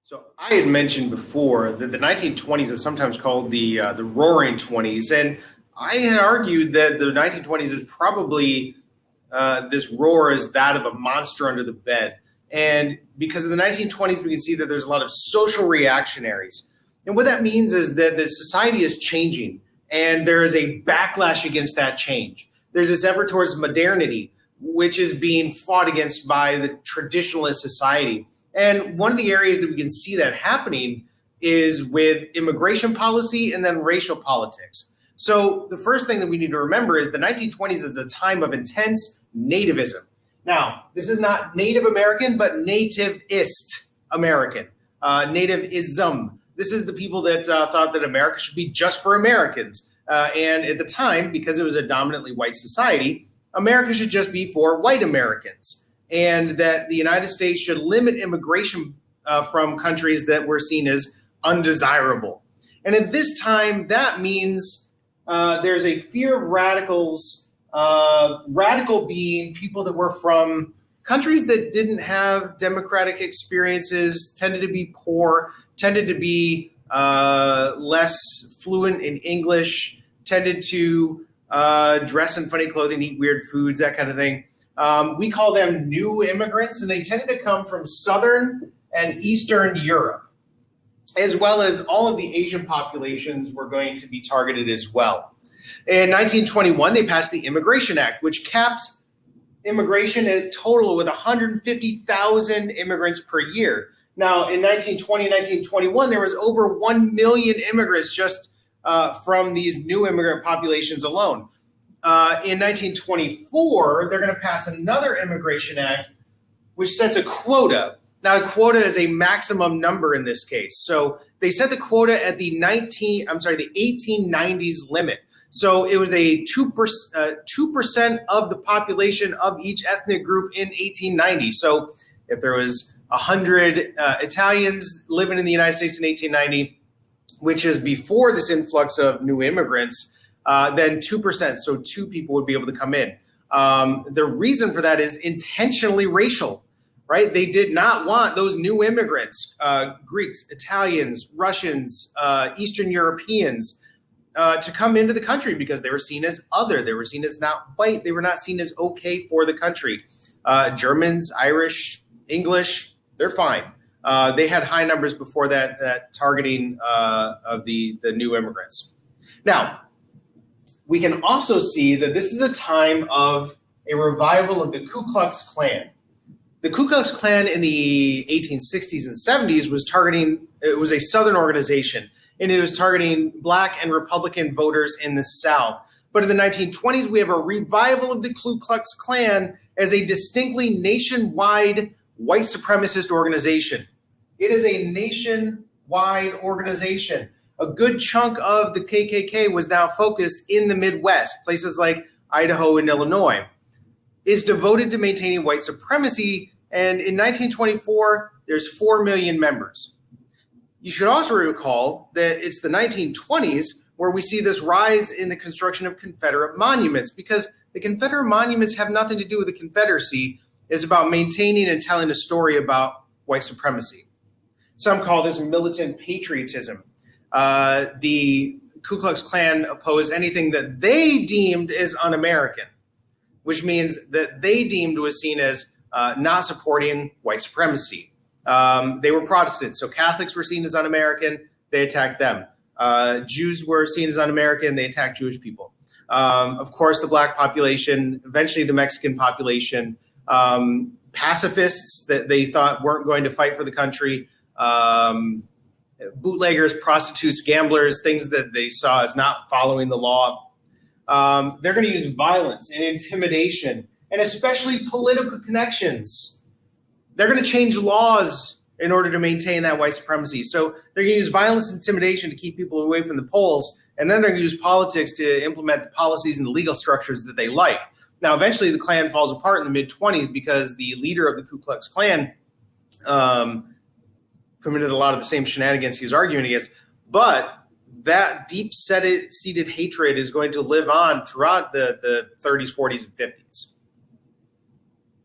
So I had mentioned before that the 1920s is sometimes called the Roaring Twenties, and I had argued that the 1920s is probably this roar is that of a monster under the bed. And because of the 1920s, we can see that there's a lot of social reactionaries, and what that means is that the society is changing, and there is a backlash against that change. There's this effort towards modernity, which is being fought against by the traditionalist society. And one of the areas that we can see that happening is with immigration policy and then racial politics. So the first thing that we need to remember is the 1920s is the time of intense nativism. Now, this is not Native American, but nativist American, nativism. This is the people that thought that America should be just for Americans. And at the time, because it was a dominantly white society, America should just be for white Americans, and that the United States should limit immigration from countries that were seen as undesirable. And at this time, that means there's a fear of radicals, radical being people that were from countries that didn't have democratic experiences, tended to be poor, tended to be less fluent in English, tended to dress in funny clothing, eat weird foods, that kind of thing. We call them new immigrants, and they tended to come from Southern and Eastern Europe, as well as all of the Asian populations were going to be targeted as well. In 1921, they passed the Immigration Act, which capped immigration at a total with 150,000 immigrants per year. Now, in 1920 and 1921, there was over 1 million immigrants just from these new immigrant populations alone. In 1924, they're going to pass another Immigration Act, which sets a quota. Now, a quota is a maximum number in this case. So they set the quota at the 1890s limit. So it was a 2% of the population of each ethnic group in 1890. So if there was 100 Italians living in the United States in 1890, which is before this influx of new immigrants, then 2%, so two people would be able to come in. The reason for that is intentionally racial, right? They did not want those new immigrants, Greeks, Italians, Russians, Eastern Europeans, to come into the country because they were seen as other. They were seen as not white. They were not seen as okay for the country. Germans, Irish, English, they're fine. They had high numbers before that targeting of the new immigrants. Now, we can also see that this is a time of a revival of the Ku Klux Klan. The Ku Klux Klan in the 1860s and 70s was targeting, it was a Southern organization, and it was targeting Black and Republican voters in the South. But in the 1920s, we have a revival of the Ku Klux Klan as a distinctly nationwide white supremacist organization. It is a nationwide organization. A good chunk of the KKK was now focused in the Midwest, places like Idaho and Illinois, is devoted to maintaining white supremacy. And in 1924, there's 4 million members. You should also recall that it's the 1920s where we see this rise in the construction of Confederate monuments, because the Confederate monuments have nothing to do with the Confederacy. It's about maintaining and telling a story about white supremacy. Some call this militant patriotism. The Ku Klux Klan opposed anything that they deemed as un-American, which means that they deemed was seen as not supporting white supremacy. They were Protestants, so Catholics were seen as un-American, they attacked them. Jews were seen as un-American, they attacked Jewish people. Of course, the Black population, eventually the Mexican population, pacifists that they thought weren't going to fight for the country, bootleggers, prostitutes, gamblers, things that they saw as not following the law. They're going to use violence and intimidation, and especially political connections. They're going to change laws in order to maintain that white supremacy. So they're going to use violence and intimidation to keep people away from the polls, and then they're going to use politics to implement the policies and the legal structures that they like. Now, eventually the Klan falls apart in the mid-20s because the leader of the Ku Klux Klan committed a lot of the same shenanigans he was arguing against, but that deep-seated hatred is going to live on throughout the 30s, 40s, and 50s.